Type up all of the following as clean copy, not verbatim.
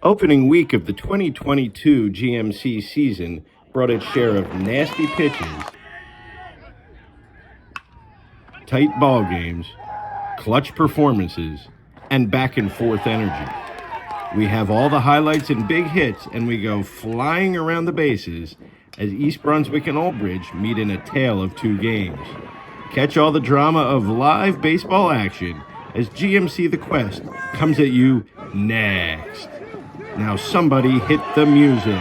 Opening week of the 2022 GMC season brought its share of nasty pitches, tight ball games, clutch performances, and back-and-forth energy. We have all the highlights and big hits, and we go flying around the bases as East Brunswick and Old Bridge meet in a tale of two games. Catch all the drama of live baseball action as GMC The Quest comes at you next. Now somebody hit the music.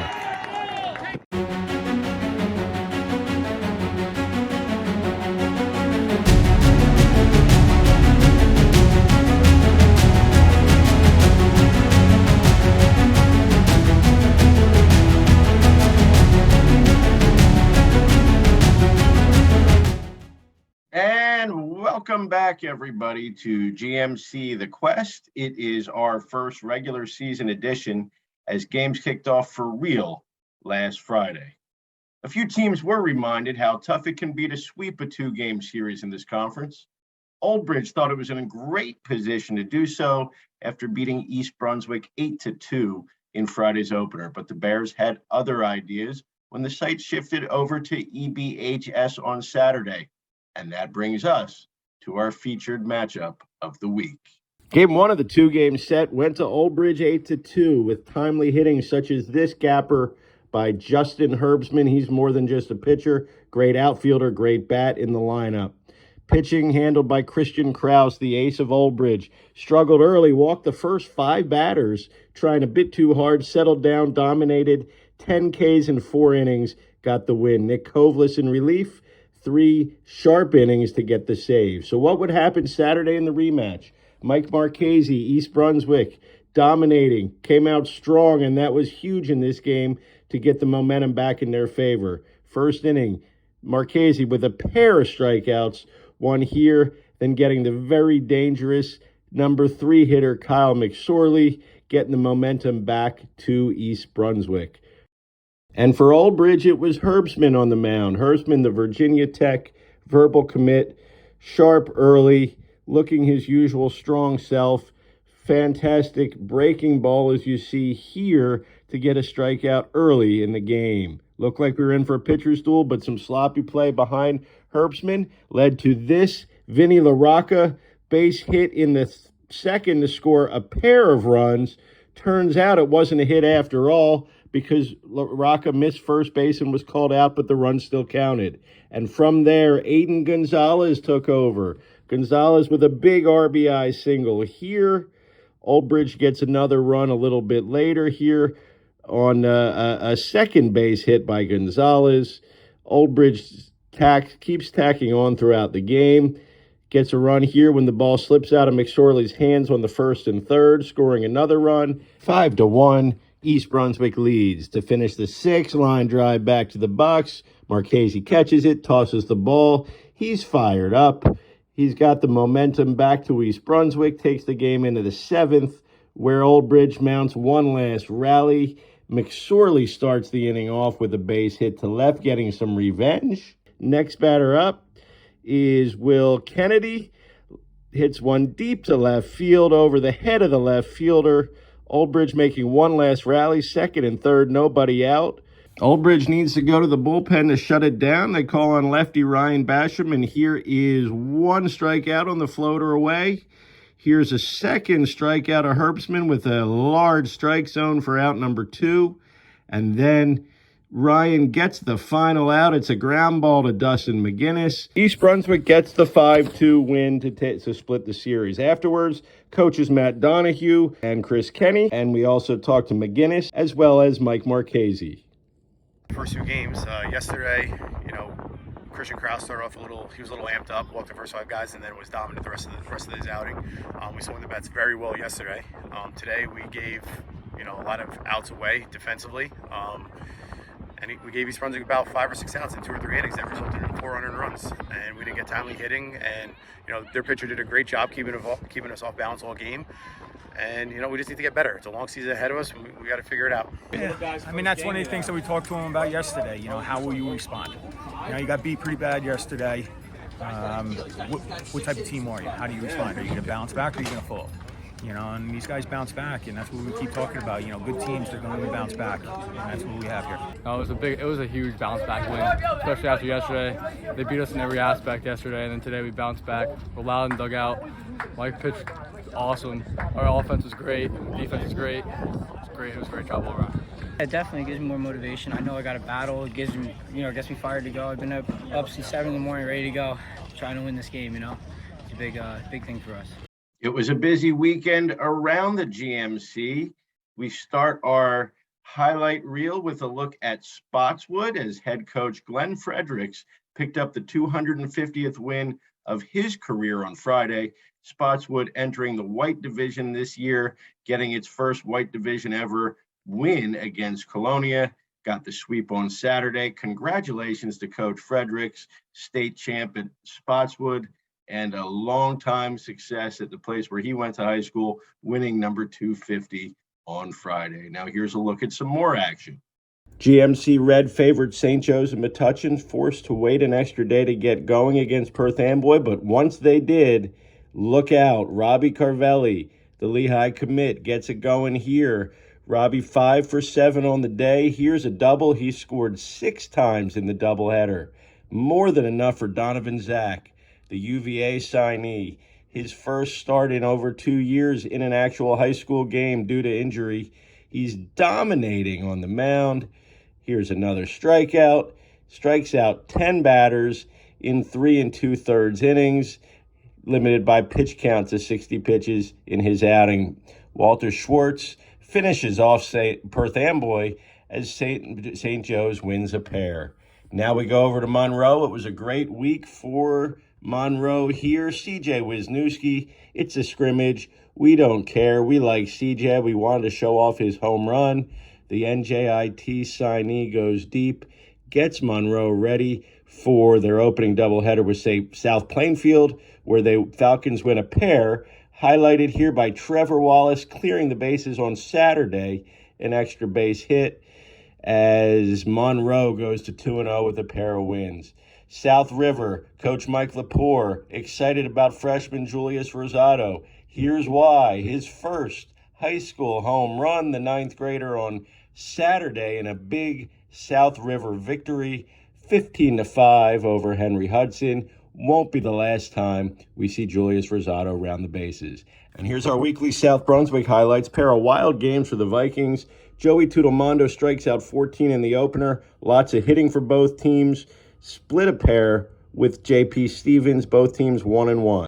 Welcome back, everybody, to GMC The Quest. It is our first regular season edition as games kicked off for real last Friday. A few teams were reminded how tough it can be to sweep a two-game series in this conference. Old Bridge thought it was in a great position to do so after beating East Brunswick 8-2 in Friday's opener, but the Bears had other ideas when the site shifted over to EBHS on Saturday. And that brings us to our featured matchup of the week. Game one of the two-game set went to Old Bridge 8-2 with timely hitting such as this gapper by Justin Herbsman. He's more than just a pitcher. Great outfielder, great bat in the lineup. Pitching handled by Christian Kraus, the ace of Old Bridge. Struggled early, walked the first five batters, trying a bit too hard, settled down, dominated, 10 Ks in 4 innings, got the win. Nick Kovlis in relief. 3 sharp innings to get the save. So what would happen Saturday in the rematch? Mike Marchese, East Brunswick, dominating, came out strong, and that was huge in this game to get the momentum back in their favor. First inning, Marchese with a pair of strikeouts, one here, then getting the very dangerous number 3 hitter, Kyle McSorley, getting the momentum back to East Brunswick. And for Old Bridge, it was Herbsman on the mound. Herbsman, the Virginia Tech verbal commit, sharp early, looking his usual strong self. Fantastic breaking ball, as you see here, to get a strikeout early in the game. Looked like we were in for a pitcher's duel, but some sloppy play behind Herbsman led to this. Vinny LaRocca base hit in the second to score a pair of runs. Turns out it wasn't a hit after all, because LaRocca missed first base and was called out, but the run still counted. And from there, Aiden Gonzalez took over. Gonzalez with a big RBI single here. Old Bridge gets another run a little bit later here on a second base hit by Gonzalez. Old Bridge keeps tacking on throughout the game. Gets a run here when the ball slips out of McSorley's hands on the first and third, scoring another run. 5-1. East Brunswick leads to finish the 6th line drive back to the box. Marchese catches it, tosses the ball. He's fired up. He's got the momentum back to East Brunswick, takes the game into the 7th, where Old Bridge mounts one last rally. McSorley starts the inning off with a base hit to left, getting some revenge. Next batter up is Will Kennedy. Hits one deep to left field over the head of the left fielder. Old Bridge making one last rally, second and third, nobody out. Old Bridge needs to go to the bullpen to shut it down. They call on lefty Ryan Basham, and here is one strikeout on the floater away. Here's a second strikeout of Herbsman with a large strike zone for out number 2. And then Ryan gets the final out. It's a ground ball to Dustin McGuinness. East Brunswick gets the 5-2 win to split the series. Afterwards, coaches Matt Donahue and Chris Kenny, and we also talked to McGuinness as well as Mike Marchese. First 2 games, yesterday, Christian Kraus started off he was a little amped up, walked the first 5 guys, and then was dominant the rest of his outing. We swung the bats very well yesterday. Today we gave, a lot of outs away defensively. And we gave East Brunswick about 5 or 6 outs in 2 or 3 innings that resulted in 4 unearned runs. And we didn't get timely hitting, and their pitcher did a great job keeping us off balance all game. And we just need to get better. It's a long season ahead of us, and we got to figure it out. Yeah. I mean, that's one of the things that we talked to him about yesterday. How will you respond? You got beat pretty bad yesterday. What type of team are you? How do you respond? Are you going to bounce back, or are you going to fall? and these guys bounce back, and that's what we keep talking about. Good teams, they're going to bounce back, and that's what we have here. It was a huge bounce back win, especially after yesterday. They beat us in every aspect yesterday, and then today we bounced back. We're loud in the dugout. Mike pitched awesome. Our offense was great. Defense was great. It was great. It was a great job all around. It definitely gives me more motivation. I know I got a battle. It gives me, gets me fired to go. I've been up since 7 in the morning, ready to go, trying to win this game. It's a big thing for us. It was a busy weekend around the GMC. We start our highlight reel with a look at Spotswood as head coach Glenn Fredericks picked up the 250th win of his career on Friday. Spotswood entering the white division this year, getting its first white division ever win against Colonia. Got the sweep on Saturday. Congratulations to Coach Fredericks, state champ at Spotswood, and a long-time success at the place where he went to high school, winning number 250 on Friday. Now here's a look at some more action. GMC Red favored St. Joe's and Metuchen, forced to wait an extra day to get going against Perth Amboy, but once they did, look out. Robbie Carvelli, the Lehigh commit, gets it going here. Robbie 5 for 7 on the day. Here's a double. He scored 6 times in the doubleheader. More than enough for Donovan Zach, the UVA signee. His first start in over 2 years in an actual high school game due to injury. He's dominating on the mound. Here's another strikeout. Strikes out 10 batters in 3 2/3 innings, limited by pitch count to 60 pitches in his outing. Walter Schwartz finishes off Perth Amboy as St. Joe's wins a pair. Now we go over to Monroe. It was a great week for Monroe here. CJ Wisniewski, it's a scrimmage. We don't care. We like CJ. We wanted to show off his home run. The NJIT signee goes deep, gets Monroe ready for their opening doubleheader with, South Plainfield, where the Falcons win a pair, highlighted here by Trevor Wallace clearing the bases on Saturday, an extra base hit, as Monroe goes to 2-0 with a pair of wins. South River, Coach Mike Lepore, excited about freshman Julius Rosado. Here's why. His first high school home run, the 9th grader, on Saturday in a big South River victory, 15-5 over Henry Hudson. Won't be the last time we see Julius Rosado round the bases. And here's our weekly South Brunswick highlights. Pair of wild games for the Vikings. Joey Tudelmondo strikes out 14 in the opener. Lots of hitting for both teams. Split a pair with J.P. Stevens. Both teams 1-1.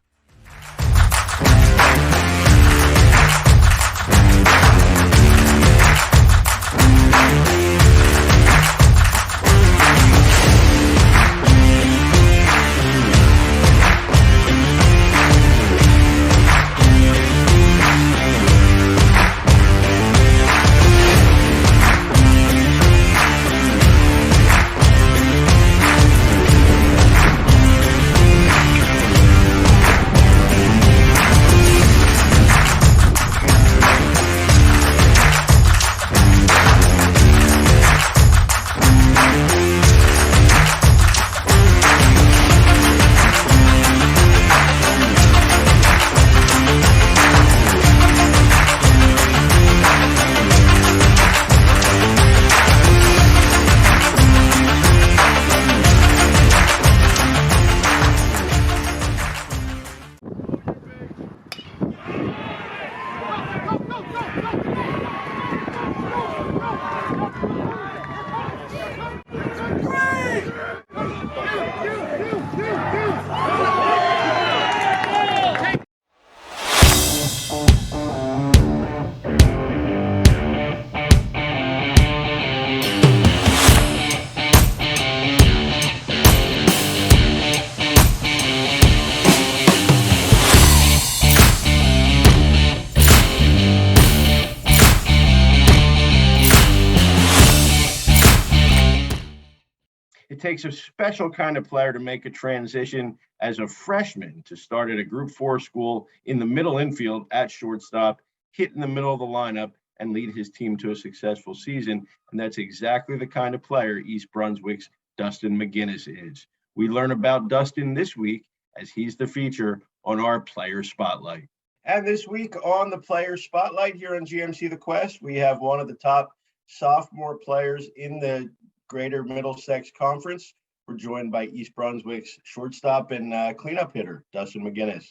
It takes a special kind of player to make a transition as a freshman to start at a Group 4 school in the middle infield at shortstop, hit in the middle of the lineup, and lead his team to a successful season. And that's exactly the kind of player East Brunswick's Dustin McGuinness is. We learn about Dustin this week as he's the feature on our Player Spotlight. And this week on the Player Spotlight here on GMC The Quest, we have one of the top sophomore players in the Greater Middlesex Conference. We're joined by East Brunswick's shortstop and cleanup hitter, Dustin McGuinness.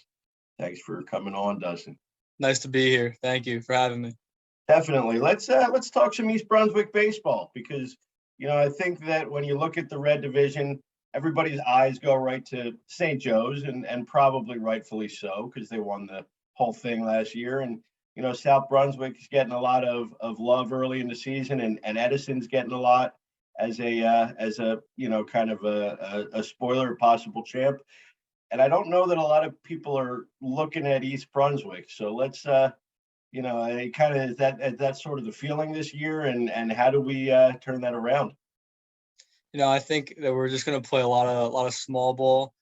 Thanks for coming on, Dustin. Nice to be here. Thank you for having me. Definitely. Let's talk some East Brunswick baseball because, I think that when you look at the Red Division, everybody's eyes go right to St. Joe's and probably rightfully so because they won the whole thing last year. And, South Brunswick is getting a lot of love early in the season and Edison's getting a lot as a kind of a spoiler possible champ. And I don't know that a lot of people are looking at East Brunswick. So let's, it kind of is that's sort of the feeling this year. And how do we turn that around? I think that we're just going to play a lot of small ball.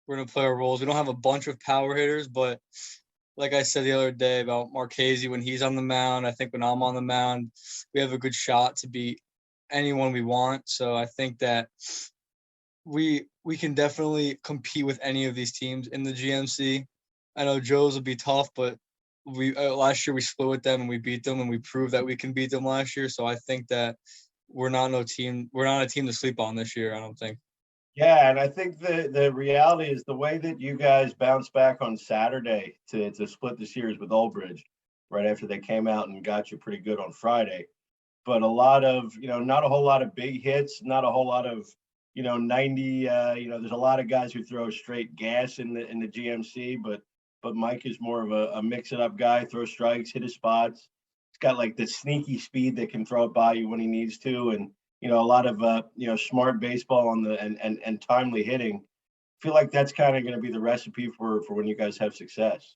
We're going to play our roles. We don't have a bunch of power hitters, but like I said the other day about Marchese, when he's on the mound, I think when I'm on the mound, we have a good shot to beat anyone we want. So I think that we can definitely compete with any of these teams in the GMC. I know Joe's will be tough, but we last year we split with them and we beat them and we proved that we can beat them last year. So I think that we're not a team to sleep on this year, I don't think. Yeah, and I think the reality is the way that you guys bounced back on Saturday to split the series with Old Bridge right after they came out and got you pretty good on Friday. But a lot of, not a whole lot of big hits, not a whole lot of, 90, there's a lot of guys who throw straight gas in the GMC, but Mike is more of a mix it up guy, throw strikes, hit his spots. He's got like the sneaky speed that can throw it by you when he needs to. And, a lot of, smart baseball on the and timely hitting. I feel like that's kind of going to be the recipe for when you guys have success.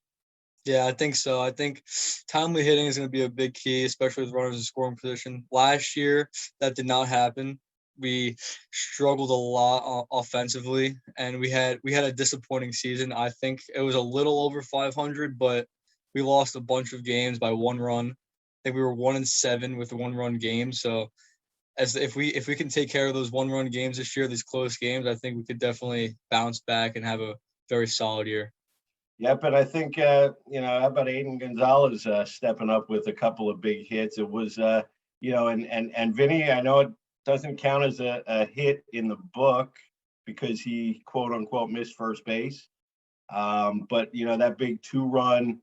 Yeah, I think so. I think timely hitting is going to be a big key, especially with runners in scoring position. Last year, that did not happen. We struggled a lot offensively, and we had a disappointing season. I think it was a little over 500, but we lost a bunch of games by 1 run. I think we were 1-7 with 1-run games. So if we can take care of those 1-run games this year, these close games, I think we could definitely bounce back and have a very solid year. Yeah, but I think, how about Aiden Gonzalez stepping up with a couple of big hits? It was, and Vinny, I know it doesn't count as a hit in the book because he, quote unquote, missed first base. But, that big 2-run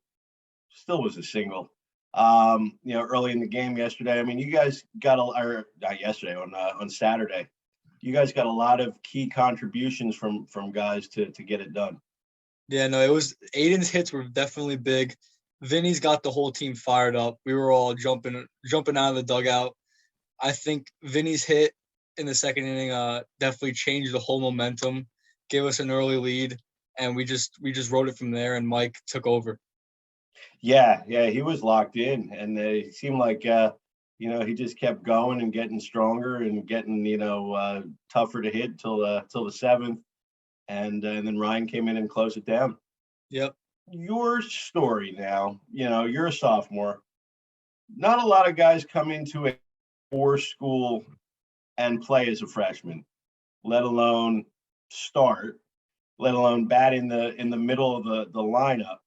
still was a single, early in the game yesterday. I mean, you guys got not yesterday, on Saturday. You guys got a lot of key contributions from guys to get it done. Yeah, no, it was Aiden's hits were definitely big. Vinny's got the whole team fired up. We were all jumping out of the dugout. I think Vinny's hit in the second inning definitely changed the whole momentum, gave us an early lead, and we just rode it from there. And Mike took over. Yeah, he was locked in, and it seemed like he just kept going and getting stronger and getting tougher to hit till the 7th. And then Ryan came in and closed it down. Yep. Your story now, you're a sophomore. Not a lot of guys come into a 4 school and play as a freshman, let alone start, let alone bat in the middle of the lineup.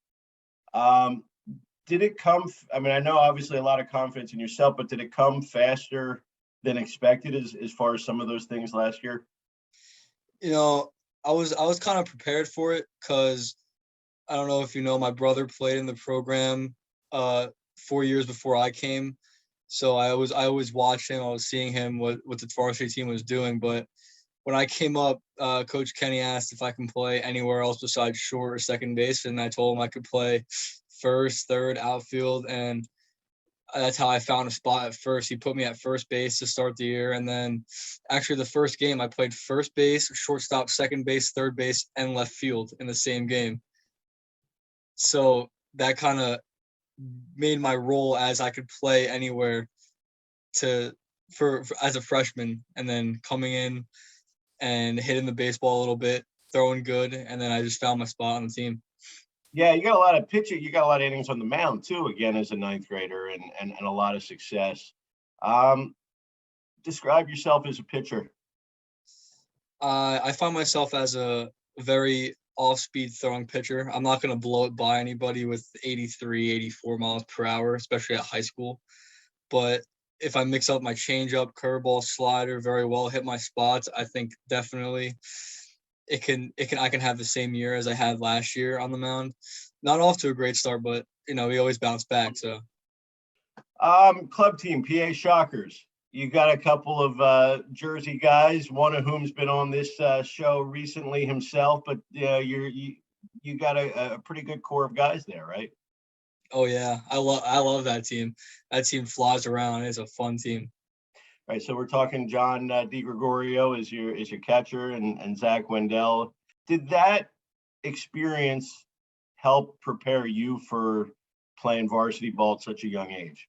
Did it come? I mean, I know obviously a lot of confidence in yourself, but did it come faster than expected as far as some of those things last year? I was kind of prepared for it because I don't know if my brother played in the program 4 years before I came. So I always watched him. I was seeing him what the varsity team was doing. But when I came up, Coach Kenny asked if I can play anywhere else besides short or second base, and I told him I could play first, third, outfield, and that's how I found a spot at first. He put me at first base to start the year, and then actually the first game I played first base, shortstop, second base, third base, and left field in the same game. So that kind of made my role as I could play anywhere for as a freshman, and then coming in and hitting the baseball a little bit, throwing good, and then I just found my spot on the team. Yeah, you got a lot of pitching. You got a lot of innings on the mound too, again, as a 9th grader, and a lot of success. Describe yourself as a pitcher. I find myself as a very off-speed throwing pitcher. I'm not going to blow it by anybody with 83, 84 miles per hour, especially at high school. But if I mix up my changeup, curveball, slider very well, hit my spots, I think definitely I can have the same year as I had last year on the mound. Not off to a great start, but we always bounce back. So Club team, PA Shockers. You got a couple of Jersey guys, one of whom's been on this show recently himself, but you got a pretty good core of guys there, right? Oh yeah, I love that team. That team flies around. It's a fun team. Right, so we're talking John DiGregorio is your catcher and Zach Wendell. Did that experience help prepare you for playing varsity ball at such a young age?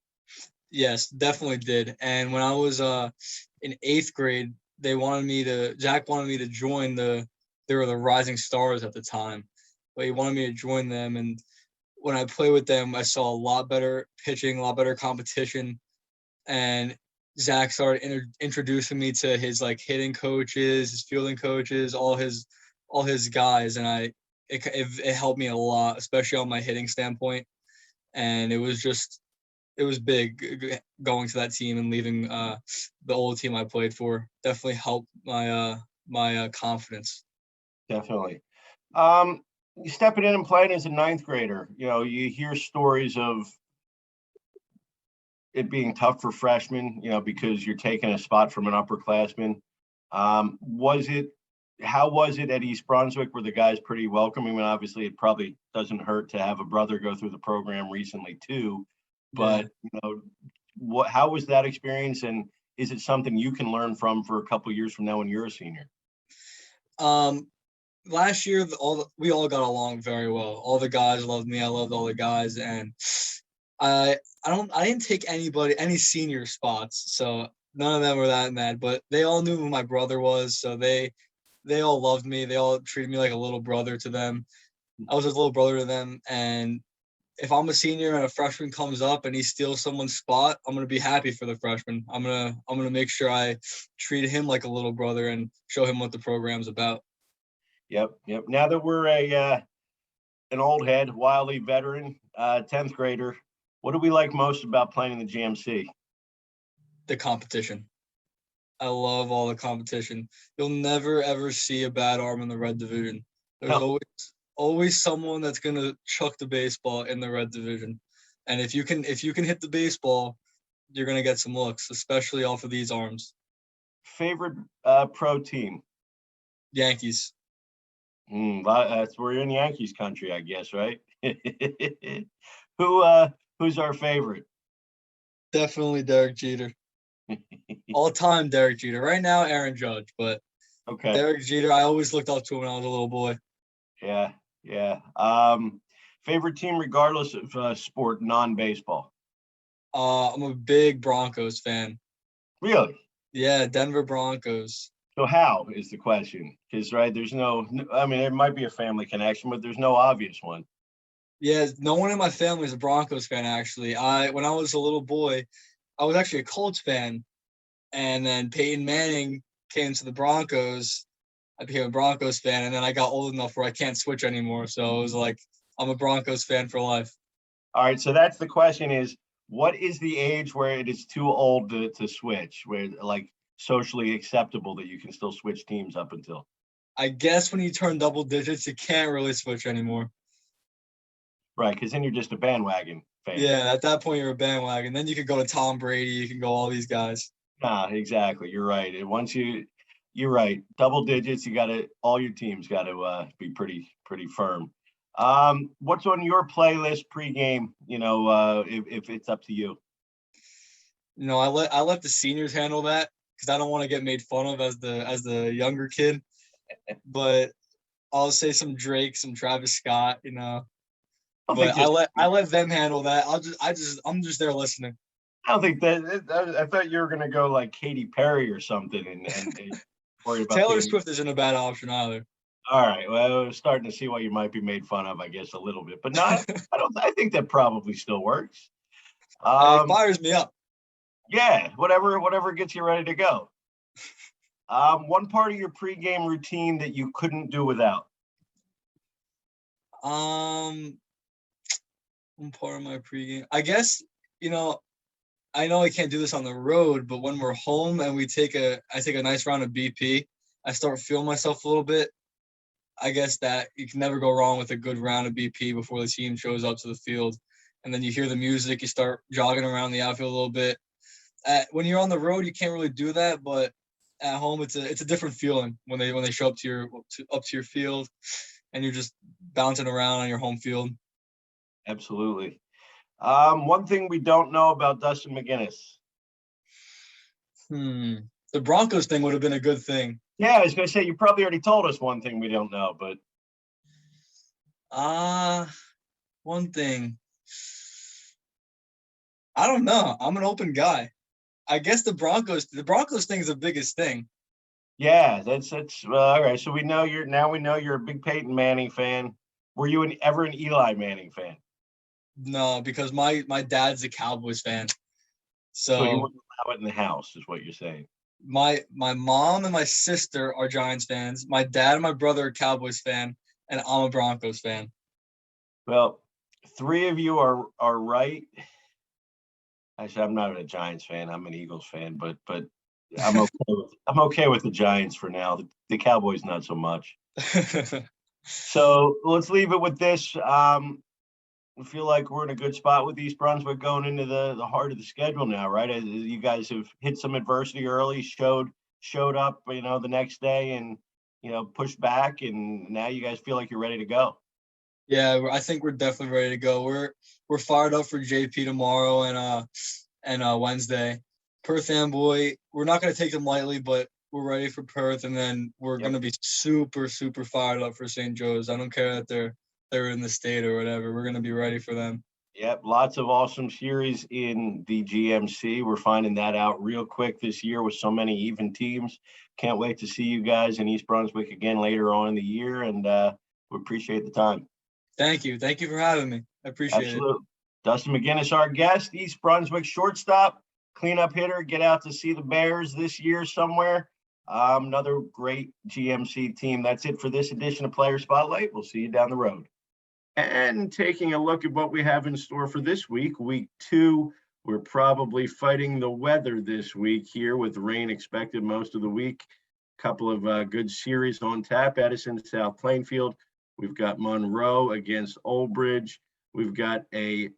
Yes, definitely did. And when I was in 8th grade, Zach wanted me to join they were the Rising Stars at the time, but he wanted me to join them. And when I played with them, I saw a lot better pitching, a lot better competition, and Zach started introducing me to his hitting coaches, his fielding coaches, all his guys, and it helped me a lot, especially on my hitting standpoint. And it was big going to that team and leaving the old team I played for. Definitely helped my confidence. Definitely. Stepping in and playing as a 9th grader, you hear stories of it being tough for freshmen, because you're taking a spot from an upperclassman. How was it at East Brunswick? Were the guys pretty welcoming? I mean, obviously it probably doesn't hurt to have a brother go through the program recently too, but how was that experience? And is it something you can learn from for a couple of years from now when you're a senior? Last year, we all got along very well. All the guys loved me. I loved all the guys, and I didn't take any senior spots, so none of them were that mad. But they all knew who my brother was, so they all loved me. They all treated me like a little brother to them. I was a little brother to them, and if I'm a senior and a freshman comes up and he steals someone's spot, I'm gonna be happy for the freshman. I'm gonna make sure I treat him like a little brother and show him what the program's about. Yep. Now that we're an old head, wily veteran, 10th grader, what do we like most about playing in the GMC? The competition. I love all the competition. You'll never ever see a bad arm in the Red Division. There's always someone that's gonna chuck the baseball in the Red Division, and if you can hit the baseball, you're gonna get some looks, especially off of these arms. Favorite pro team? Yankees. We're in Yankees country, I guess, right? Who's our favorite? Definitely Derek Jeter. All time Derek Jeter. Right now, Aaron Judge, but okay. Derek Jeter, I always looked up to him when I was a little boy. Yeah. Favorite team regardless of sport, non-baseball? I'm a big Broncos fan. Really? Yeah, Denver Broncos. So how is the question? Because there's there might be a family connection, but there's no obvious one. Yeah, no one in my family is a Broncos fan, actually. When I was a little boy, I was actually a Colts fan, and then Peyton Manning came to the Broncos. I became a Broncos fan, and then I got old enough where I can't switch anymore. So it was like, I'm a Broncos fan for life. All right, so that's the question is, what is the age where it is too old to switch, where socially acceptable that you can still switch teams up until? I guess when you turn double digits, you can't really switch anymore. Right, because then you're just a bandwagon fan. Yeah, at that point, you're a bandwagon. Then you could go to Tom Brady. You can go all these guys. Exactly. You're right. You're right. Double digits. All your teams got to be pretty firm. What's on your playlist pregame? If it's up to you. I let the seniors handle that because I don't want to get made fun of as the younger kid. But I'll say some Drake, some Travis Scott. But I let them handle that. I'm just there listening. I don't think that. I thought you were gonna go like Katy Perry or something and worry about Taylor Swift isn't a bad option either. All right. Well, I was starting to see why you might be made fun of, I guess, a little bit, but not. I think that probably still works. It fires me up. Yeah. Whatever gets you ready to go. One part of your pregame routine that you couldn't do without. One part of my pregame, I guess, you know, I know I can't do this on the road, but when we're home and I take a nice round of BP, I start feeling myself a little bit. I guess that you can never go wrong with a good round of BP before the team shows up to the field. And then you hear the music, you start jogging around the outfield a little bit. When you're on the road, you can't really do that, but at home, it's a different feeling when they show up to your field, and you're just bouncing around on your home field. Absolutely. One thing we don't know about Dustin McGuinness. The Broncos thing would have been a good thing. Yeah, I was going to say, you probably already told us one thing we don't know, but. One thing. I don't know. I'm an open guy. I guess the Broncos thing is the biggest thing. Yeah, that's all right. So we know you're a big Peyton Manning fan. Were you ever an Eli Manning fan? No, because my dad's a Cowboys fan. So you wouldn't allow it in the house, is what you're saying. My mom and my sister are Giants fans. My dad and my brother are Cowboys fan, and I'm a Broncos fan. Well, 3 of you are right. Actually, I'm not a Giants fan. I'm an Eagles fan, but I'm okay with the Giants for now. The Cowboys not so much. So let's leave it with this. I feel like we're in a good spot with East Brunswick going into the heart of the schedule now, right? You guys have hit some adversity early, showed up, the next day, and pushed back, and now you guys feel like you're ready to go. Yeah, I think we're definitely ready to go. We're fired up for JP tomorrow and Wednesday. Perth Amboy, we're not going to take them lightly, but we're ready for Perth, and then we're going to be super, super fired up for St. Joe's. I don't care that they're in the state or whatever. We're going to be ready for them. Yep, lots of awesome series in the GMC. We're finding that out real quick this year with so many even teams. Can't wait to see you guys in East Brunswick again later on in the year, and we appreciate the time. Thank you. Thank you for having me. I appreciate it. Dustin McGuinness, our guest, East Brunswick shortstop, cleanup hitter, get out to see the Bears this year somewhere. Another great GMC team. That's it for this edition of Player Spotlight. We'll see you down the road. And taking a look at what we have in store for this week, week 2, we're probably fighting the weather this week here with rain expected most of the week. A couple of good series on tap. Edison, South Plainfield. We've got Monroe against Old Bridge. We've got a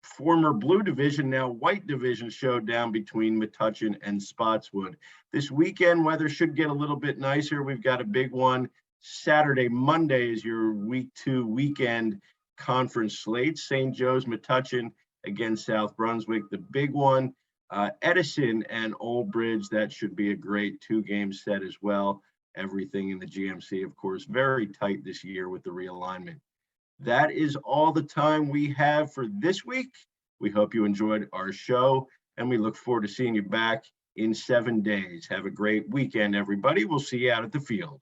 former blue division, now white division showdown between Metuchen and Spotswood. This weekend, weather should get a little bit nicer. We've got a big one. Saturday, Monday is your week 2 weekend conference slate. St. Joe's, Metuchen against South Brunswick. The big one, Edison and Old Bridge. That should be a great 2-game set as well. Everything in the GMC, of course, very tight this year with the realignment. That is all the time we have for this week. We hope you enjoyed our show, and we look forward to seeing you back in 7 days. Have a great weekend, everybody. We'll see you out at the field.